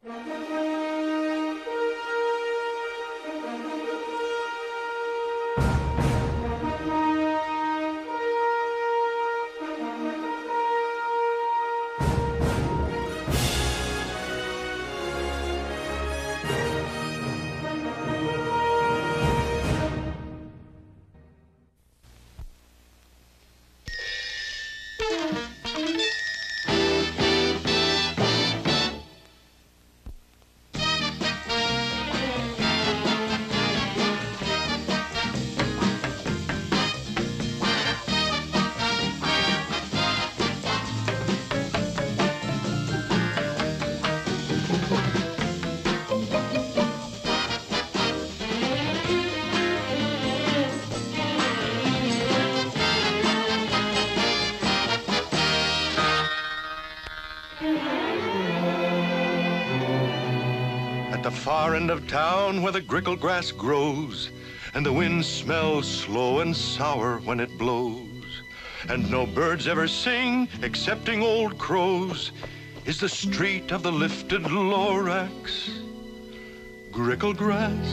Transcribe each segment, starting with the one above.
At the far end of town where the grickle grass grows, and the wind smells slow and sour when it blows, and no birds ever sing excepting old crows, is the street of the lifted Lorax. Grickle grass,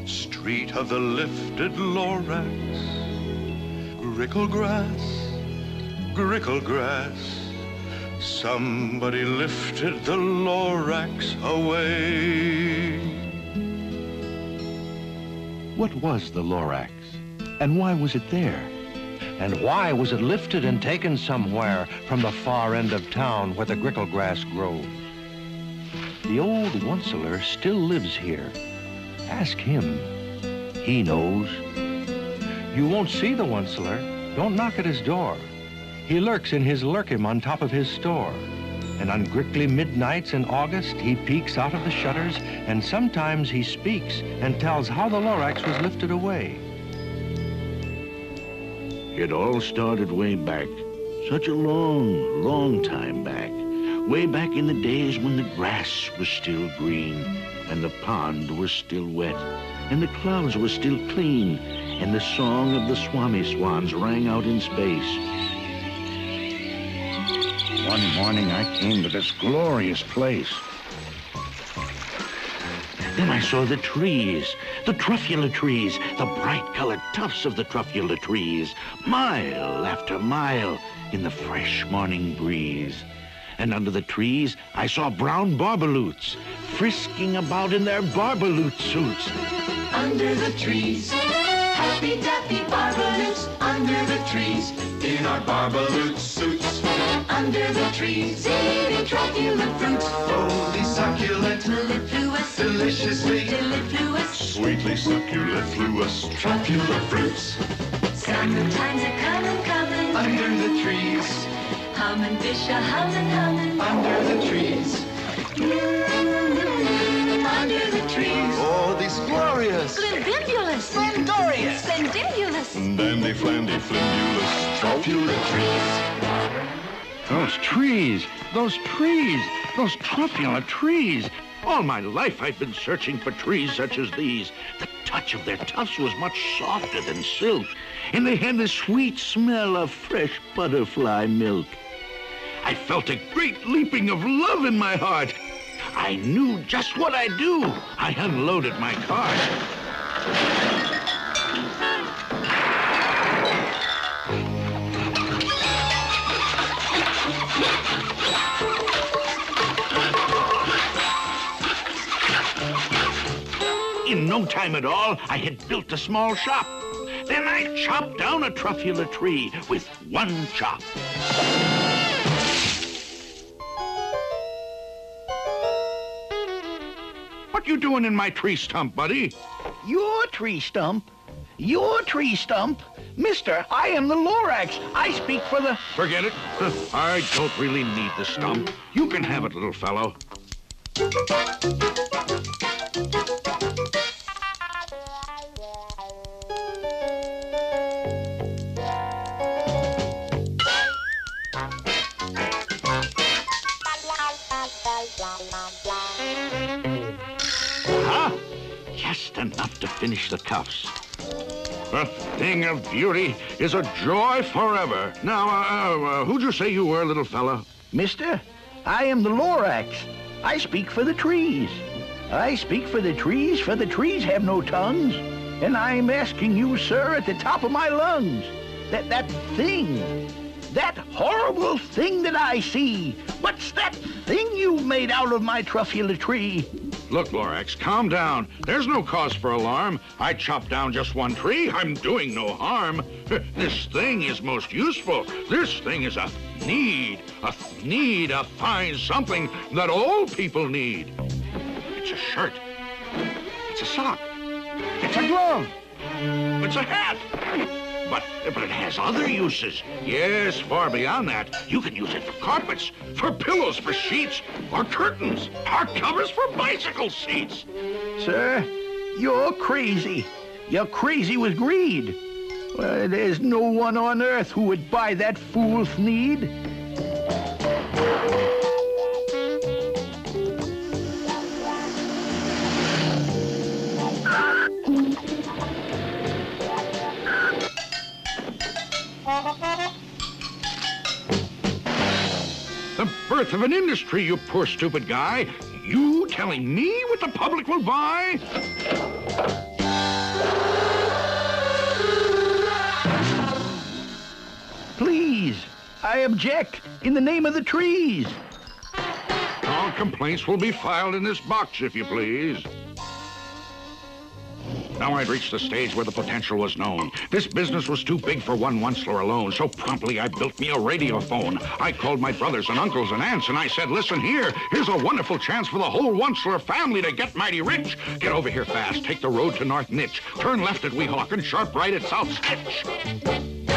street of the lifted Lorax. Grickle grass, somebody lifted the Lorax away. What was the Lorax? And why was it there? And why was it lifted and taken somewhere from the far end of town where the grickle grass grows? The old Onceler still lives here. Ask him. He knows. You won't see the Onceler. Don't knock at his door. He lurks in his lurkim on top of his store. And on grickly midnights in August, he peeks out of the shutters, and sometimes he speaks and tells how the Lorax was lifted away. It all started way back, such a long, long time back. Way back in the days when the grass was still green, and the pond was still wet, and the clouds were still clean, and the song of the Swami Swans rang out in space. One morning I came to this glorious place. Then I saw the trees, the truffula trees, the bright-colored tufts of the truffula trees, mile after mile in the fresh morning breeze. And under the trees, I saw brown barbaloots frisking about in their barbaloot suits. Under the trees, happy-dappy barbaloots. Under the trees, in our barbaloot suits. Under the trees, eating truffula fruits. Holy succulent, mellifluous, deliciously, delifluous, Sweetly succulifluous truffula fruits. Summertime's a comin', under the trees. Hummin' fish a hummin', under the trees. Under the trees. Oh, these glorious, Splendibulous, splendorious, spendibulous, dandy flandy flimbulous truffula trees. Those trees, those truffula trees. All my life I've been searching for trees such as these. The touch of their tufts was much softer than silk, and they had the sweet smell of fresh butterfly milk. I felt a great leaping of love in my heart. I knew just what I'd do. I unloaded my cart. In no time at all, I had built a small shop. Then I chopped down a truffula tree with one chop. What you doing in my tree stump, buddy? Your tree stump? Your tree stump? Mister, I am the Lorax. I speak for the... Forget it. I don't really need the stump. You can have it, little fellow. Huh? Just enough to finish the cuffs. A thing of beauty is a joy forever. Now, who'd you say you were, little fella? Mister, I am the Lorax. I speak for the trees. I speak for the trees have no tongues. And I'm asking you, sir, at the top of my lungs, that horrible thing that I see, what's that thing you've made out of my truffula tree? Look, Lorax, calm down. There's no cause for alarm. I chopped down just one tree. I'm doing no harm. This thing is most useful. This thing is a need, a fine something that all people need. It's a shirt. It's a sock. It's a glove. It's a hat. But it has other uses. Yes, far beyond that. You can use it for carpets, for pillows, for sheets, or curtains, or covers for bicycle seats. Sir, you're crazy. You're crazy with greed. Well, there's no one on earth who would buy that fool's need. The birth of an industry, you poor stupid guy. You telling me what the public will buy? Please, I object in the name of the trees. All complaints will be filed in this box, if you please. Now I'd reached the stage where the potential was known. This business was too big for one Onceler alone, so promptly I built me a radiophone. I called my brothers and uncles and aunts, and I said, listen here, here's a wonderful chance for the whole Onceler family to get mighty rich. Get over here fast, take the road to North Nitch, turn left at Weehawken, and sharp right at South Sketch. Don't stand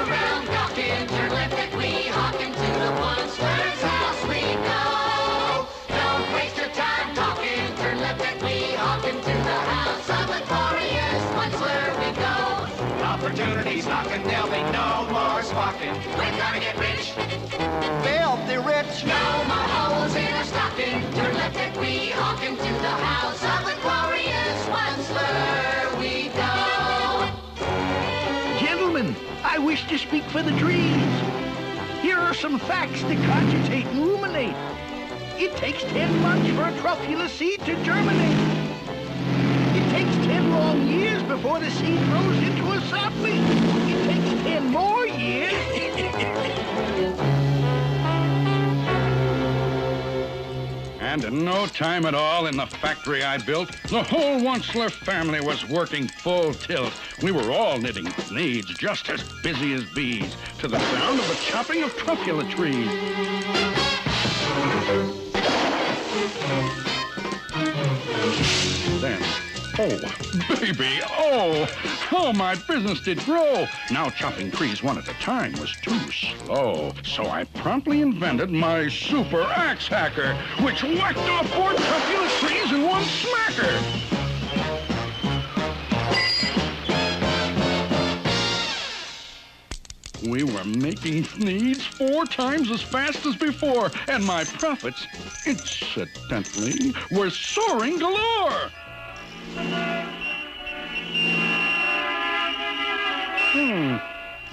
around talking, turn left at Weehawken to the Onceler's house we go. Don't waste your time talking, turn left at Weehawken to the house of the glorious Onceler we go. Opportunities knocking, there'll be no more squawking. We're gonna get rich, filthy rich. No more holes in our stocking, turn left at Weehawken to the house of the glorious Onceler we go. Gentlemen, I wish to speak for the trees. Here are some facts to cogitate and ruminate. It takes 10 months for a truffula seed to germinate. It takes 10 long years before the seed grows into a sapling. It takes 10 more years. And in no time at all in the factory I built, the whole Onceler family was working full tilt. We were all knitting needs, just as busy as bees, to the sound of the chopping of truffula trees. Then, oh, baby, oh, how my business did grow. Now chopping trees one at a time was too slow. So I promptly invented my super axe hacker, which whacked off 4 truffula trees in one smacker. We were making needs 4 times as fast as before, and my profits, incidentally, were soaring galore.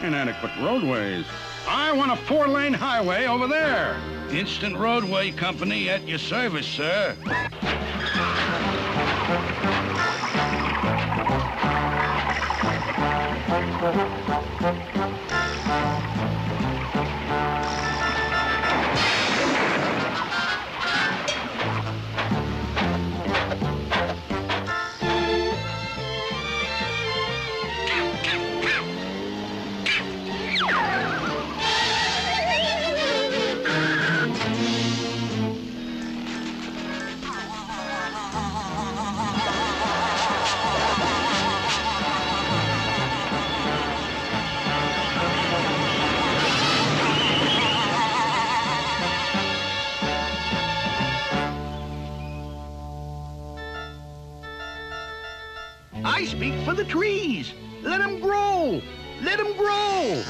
Inadequate roadways. I want a 4-lane highway over there. Instant Roadway Company at your service, sir. I speak for the trees. Let them grow. Let them grow.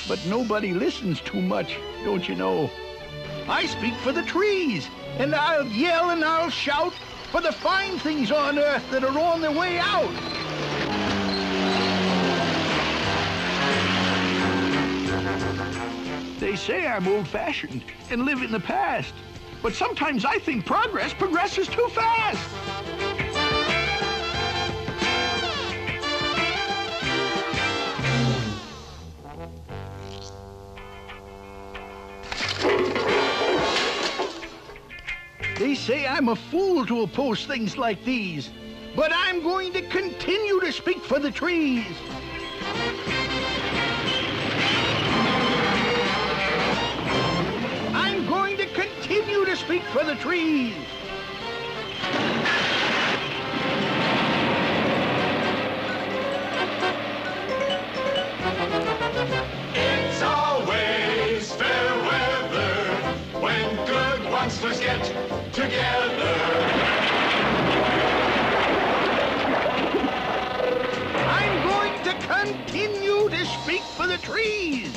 But nobody listens too much, don't you know? I speak for the trees, and I'll yell and I'll shout for the fine things on earth that are on their way out. They say I'm old-fashioned and live in the past. But sometimes I think progress progresses too fast. They say I'm a fool to oppose things like these, but I'm going to continue to speak for the trees. I'm going to continue to speak for the trees. It's always fair weather when good oncelers get together. I'm going to continue to speak for the trees.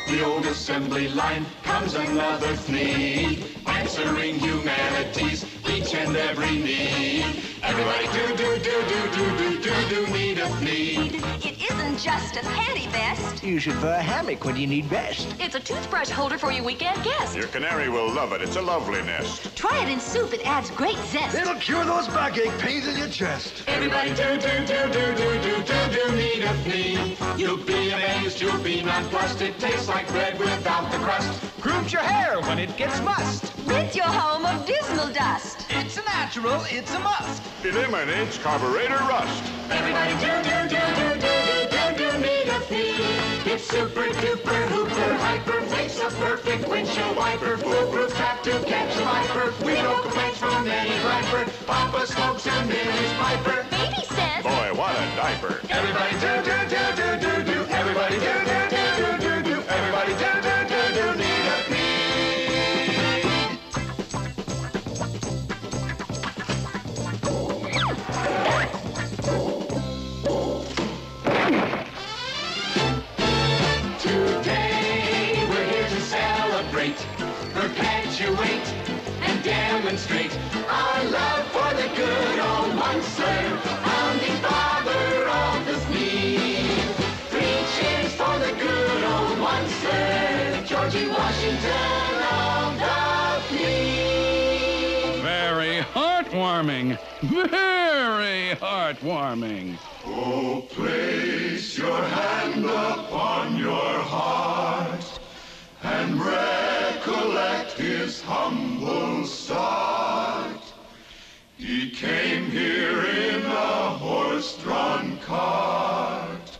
The old assembly line comes another fleet, answering humanity's each and every need. Everybody do need a fleet. It isn't just a panty vest. Use it for a hammock when you need rest. It's a toothbrush holder for your weekend guest. Your canary will love it. It's a lovely nest. Try it in soup. It adds great zest. It'll cure those backache pains in your chest. Everybody do need a fleet. You'll be amazed, you'll be nonplussed. It tastes like bread without the crust. Grooms your hair when it gets mussed. Rid your home of dismal dust. It's a natural, it's a must. Eliminates carburetor rust. Everybody do need a fleet. It's super duper hooper hyper, makes a perfect windshield wiper, foolproof trap to catch a viper. We no complaints from any griper. Papa smokes and Millie's piper. Baby says, Boy, what a diaper. Everybody do. Everybody do. Everybody do need a fleet. Today we're here to celebrate, perpetuate, and demonstrate our love for the good old Munster, founding father of the fleet. 3 cheers for the good old Munster, Georgie Washington of the fleet. Very heartwarming. Very heartwarming. Oh, place your hand upon your heart and recollect his humble start. He came here in a horse-drawn cart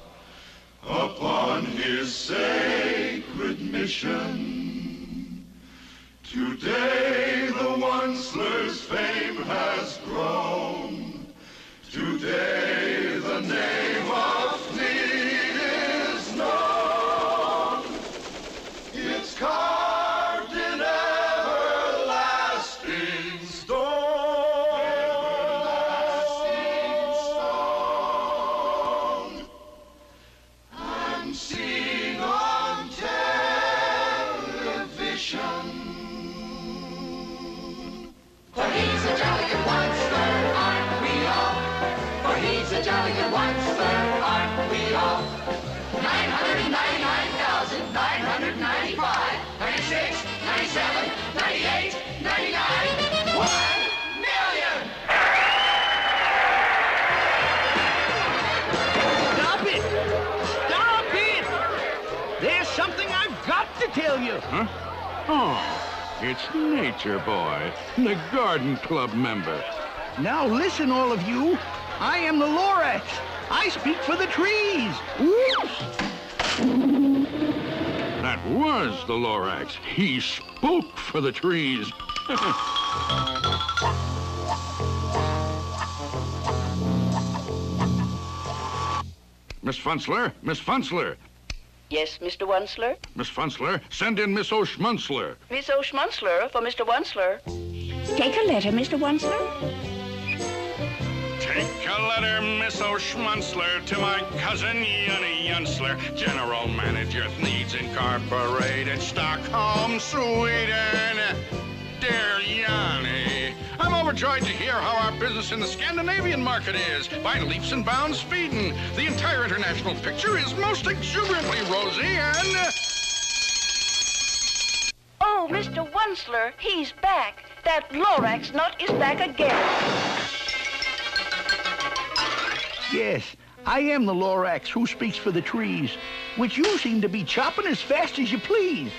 upon his sacred mission. Today the Onceler's fame has grown. Today the name of Fleet is known. It's carved in everlasting stone. Everlasting stone. I'm seen on television. For he's a jolly good Onceler, aren't we all? For he's a jolly good Onceler, aren't we all? 999,995, 96, 97, 98, 99, 1 million! Stop it! Stop it! There's something I've got to tell you. Huh? Oh, it's Nature Boy, the Garden Club member. Now listen, all of you. I am the Lorax. I speak for the trees. Whoops! That was the Lorax. He spoke for the trees. Miss Funzler, Miss Funzler. Yes, Mr. Onceler? Miss Funzler, send in Miss O'Schmunzler. Miss O'Schmunzler for Mr. Onceler. Take a letter, Mr. Onceler. Take a letter, Miss O'Schmunzler, to my cousin Yunny Yunsler, General Manager, Needs Incorporated, Stockholm, Sweden. Dear Yanni, I'm overjoyed to hear how our business in the Scandinavian market is. By leaps and bounds speeding. The entire international picture is most exuberantly rosy and... Oh, Mr. Wunsler, he's back. That Lorax nut is back again. Yes, I am the Lorax who speaks for the trees, which you seem to be chopping as fast as you please.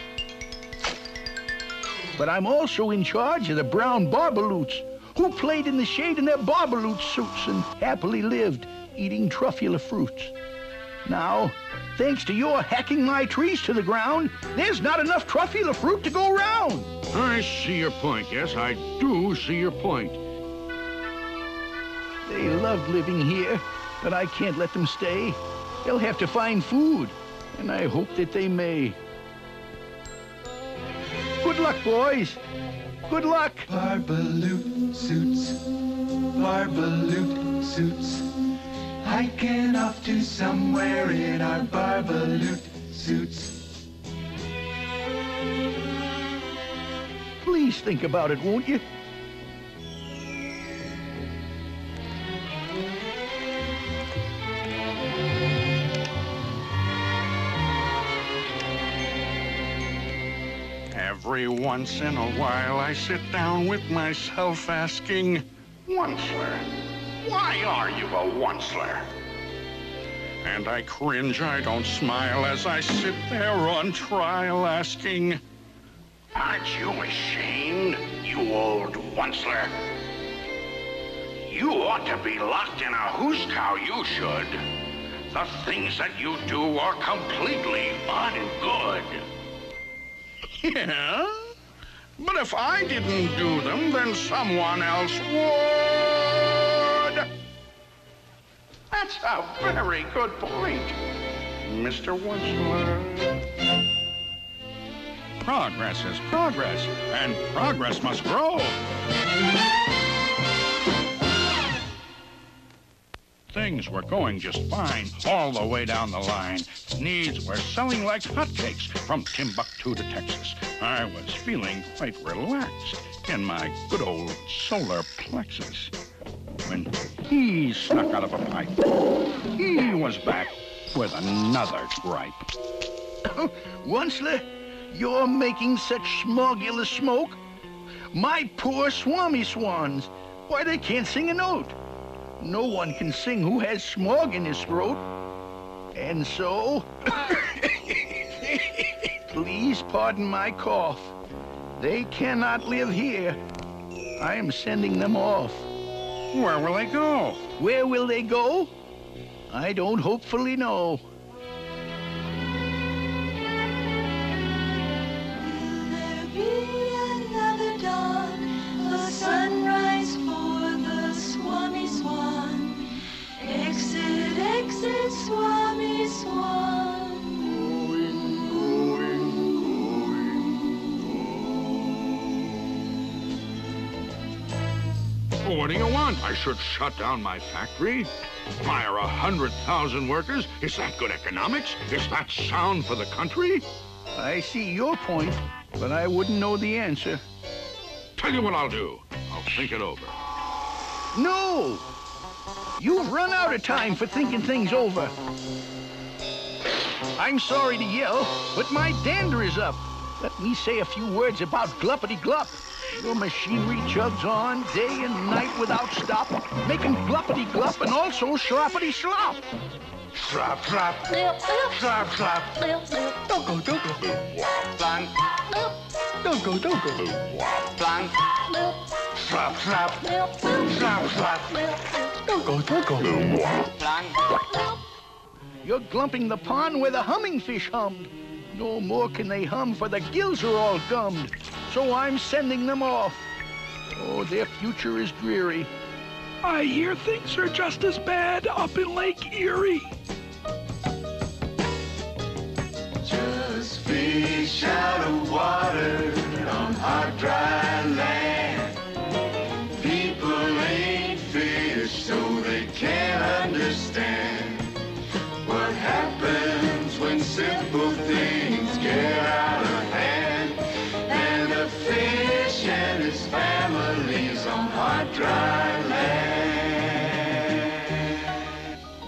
But I'm also in charge of the brown barbaloots, who played in the shade in their barbaloot suits and happily lived, eating truffula fruits. Now, thanks to your hacking my trees to the ground, there's not enough truffula fruit to go round. I see your point. Yes, I do see your point. They loved living here, but I can't let them stay. They'll have to find food, and I hope that they may. Good luck, boys. Good luck. Barbaloot suits, barbaloot suits. Hiking off to somewhere in our barbaloot suits. Please think about it, won't you? Every once in a while I sit down with myself asking, Wunsler, why are you a Wunsler? And I cringe, I don't smile as I sit there on trial asking, aren't you ashamed, you old Wunsler? You ought to be locked in a hoosecow, you should. The things that you do are completely ungood. Yeah? But if I didn't do them, then someone else would. That's a very good point, Mr. Wunsler. Progress is progress, and progress must grow. Things were going just fine all the way down the line. Needs were selling like hotcakes from Timbuktu to Texas. I was feeling quite relaxed in my good old solar plexus when he snuck out of a pipe. He was back with another gripe. Wunsler, you're making such smogulous smoke. My poor swami swans. Why, they can't sing a note. No one can sing who has smog in his throat. And so, please pardon my cough. They cannot live here. I am sending them off. Where will they go? Where will they go? I don't hopefully know. Will there be another dawn? A sunrise for the Swami Swan. Exit, exit, Swami Swan. What do you want? I should shut down my factory? Fire 100,000 workers? Is that good economics? Is that sound for the country? I see your point, but I wouldn't know the answer. Tell you what I'll do. I'll think it over. No! You've run out of time for thinking things over. I'm sorry to yell, but my dander is up. Let me say a few words about gluppity-glup. Your machinery chugs on day and night without stop, making gluppity-glup and also sloppity-slop. Slop, slop. Slop, slop. Dogo, dogo. Blank. Dogo, dogo. Blank. Slop, slop. Slop, slop. Dogo, dogo. Blank. You're glumping the pond where the humming fish hummed. No more can they hum, for the gills are all gummed. So I'm sending them off. Oh, their future is dreary. I hear things are just as bad up in Lake Erie. Just fish out of water on hot, dry land. People ain't fish, so they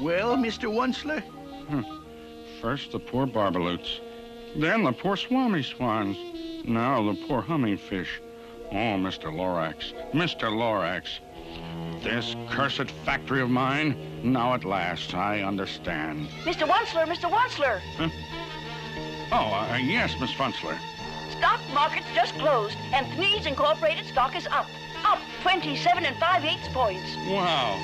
Well, Mr. Onceler? First the poor barbaloots, then the poor swami swans, now the poor humming fish. Oh, Mr. Lorax, Mr. Lorax. This cursed factory of mine, now at last I understand. Mr. Onceler, Mr. Onceler. Huh? Oh, yes, Miss Funzler. Stock market's just closed, and Thnees Incorporated stock is up. Up 27 5/8 points. Wow.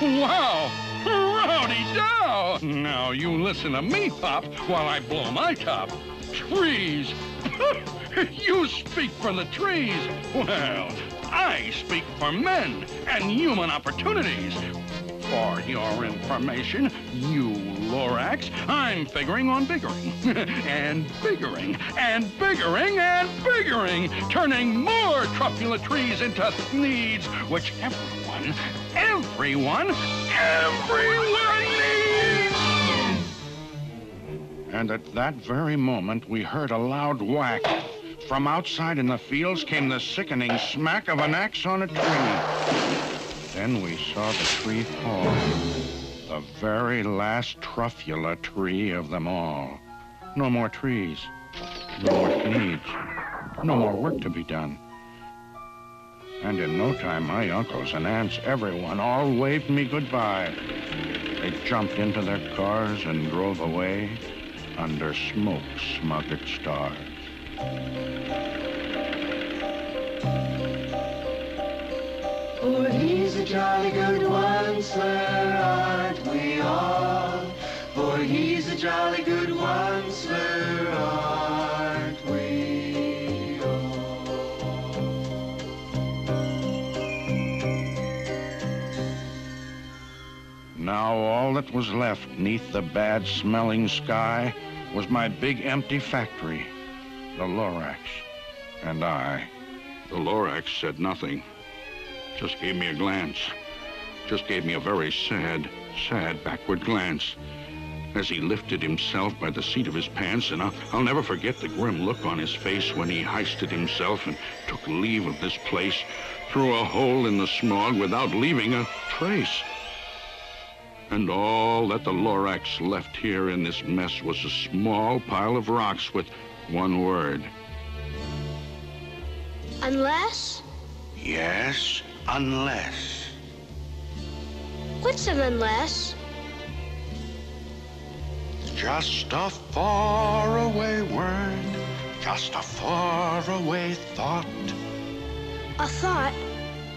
Wow. Rowdy dow! Now you listen to me, Pop, while I blow my top. Trees! You speak for the trees. Well, I speak for men and human opportunities. For your information, you Lorax, I'm figuring on biggering. And biggering, and biggering, and biggering, turning more truffula trees into Thneeds, which everyone needs! And at that very moment, we heard a loud whack. From outside in the fields came the sickening smack of an axe on a tree. Then we saw the tree fall. The very last truffula tree of them all. No more trees. No more Thneeds. No more work to be done. And in no time, my uncles and aunts, everyone, all waved me goodbye. They jumped into their cars and drove away under smoke-smothered stars. For he's a jolly good Onceler, aren't we all? For he's a jolly good Onceler, aren't we all? Now all that was left neath the bad-smelling sky was my big empty factory, the Lorax, and I. The Lorax said nothing. Just gave me a glance. Just gave me a very sad backward glance as he lifted himself by the seat of his pants, and I'll never forget the grim look on his face when he hoisted himself and took leave of this place through a hole in the smog without leaving a trace. And all that the Lorax left here in this mess was a small pile of rocks with one word. Unless? Yes, unless. What's an unless? Just a faraway word, just a faraway thought. A thought?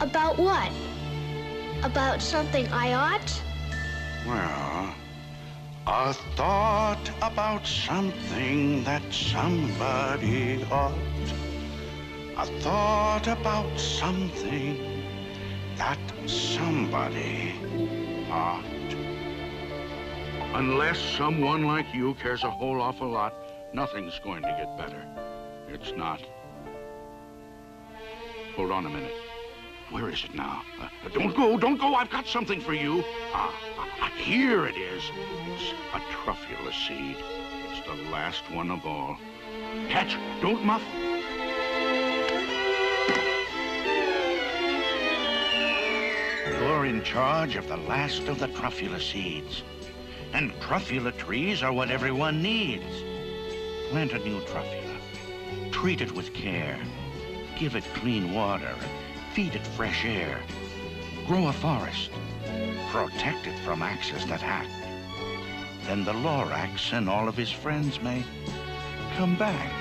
About what? About something I ought? Well, a thought about something that somebody ought. A thought about something that somebody ought. Unless someone like you cares a whole awful lot, nothing's going to get better. It's not. Hold on a minute. Where is it now? Don't go, I've got something for you. Here it is. It's a truffula seed. It's the last one of all. Catch, don't muff. You're in charge of the last of the truffula seeds. And truffula trees are what everyone needs. Plant a new truffula. Treat it with care. Give it clean water and feed it fresh air. Grow a forest. Protect it from axes that hack. Then the Lorax and all of his friends may come back.